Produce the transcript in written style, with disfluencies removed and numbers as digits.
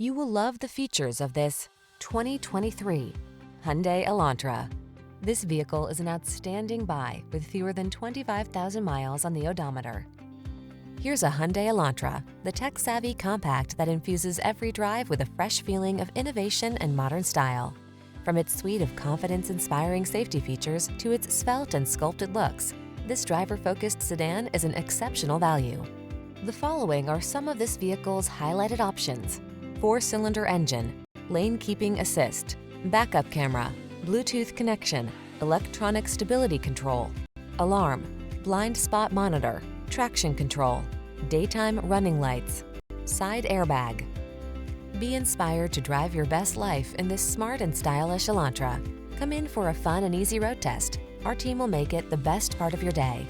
You will love the features of this 2023 Hyundai Elantra. This vehicle is an outstanding buy with fewer than 25,000 miles on the odometer. Here's a Hyundai Elantra, the tech-savvy compact that infuses every drive with a fresh feeling of innovation and modern style. From its suite of confidence-inspiring safety features to its svelte and sculpted looks, this driver-focused sedan is an exceptional value. The following are some of this vehicle's highlighted options: 4-cylinder engine, lane keeping assist, backup camera, Bluetooth connection, electronic stability control, alarm, blind spot monitor, traction control, daytime running lights, side airbag. Be inspired to drive your best life in this smart and stylish Elantra. Come in for a fun and easy road test. Our team will make it the best part of your day.